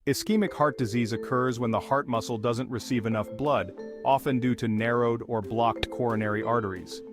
Ischemic heart disease occurs when the heart muscle doesn't receive enough blood, often due to narrowed or blocked coronary arteries.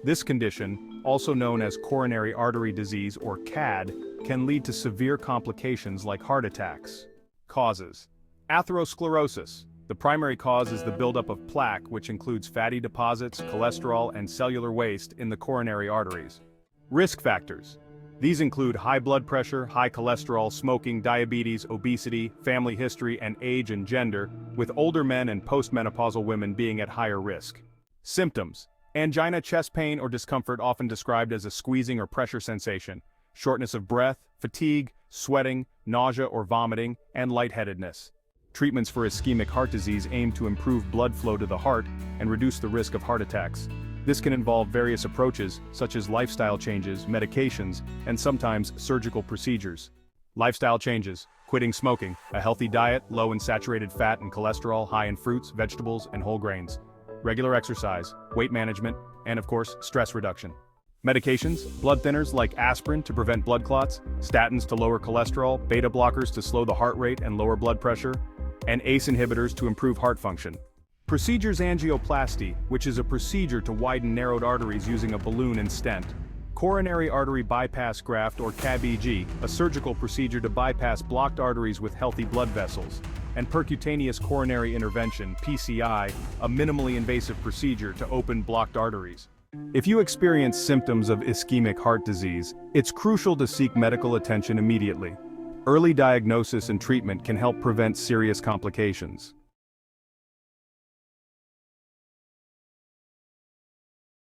This condition, also known as coronary artery disease or CAD, can lead to severe complications like heart attacks. Causes: atherosclerosis. The primary cause is the buildup of plaque, which includes fatty deposits, cholesterol, and cellular waste in the coronary arteries. Risk factors: these include high blood pressure, high cholesterol, smoking, diabetes, obesity, family history, and age and gender, with older men and postmenopausal women being at higher risk. Symptoms: angina, chest pain or discomfort often described as a squeezing or pressure sensation, shortness of breath, fatigue, sweating, nausea or vomiting, and lightheadedness. Treatments for ischemic heart disease aim to improve blood flow to the heart and reduce the risk of heart attacks. This can involve various approaches, such as lifestyle changes, medications, and sometimes surgical procedures. Lifestyle changes: quitting smoking, a healthy diet, low in saturated fat and cholesterol, high in fruits, vegetables, and whole grains. Regular exercise, weight management, and of course, stress reduction. Medications: blood thinners like aspirin to prevent blood clots, statins to lower cholesterol, beta blockers to slow the heart rate and lower blood pressure, and ACE inhibitors to improve heart function. Procedures: angioplasty, which is a procedure to widen narrowed arteries using a balloon and stent. Coronary artery bypass graft or CABG, a surgical procedure to bypass blocked arteries with healthy blood vessels. And percutaneous coronary intervention, PCI, a minimally invasive procedure to open blocked arteries. If you experience symptoms of ischemic heart disease, it's crucial to seek medical attention immediately. Early diagnosis and treatment can help prevent serious complications.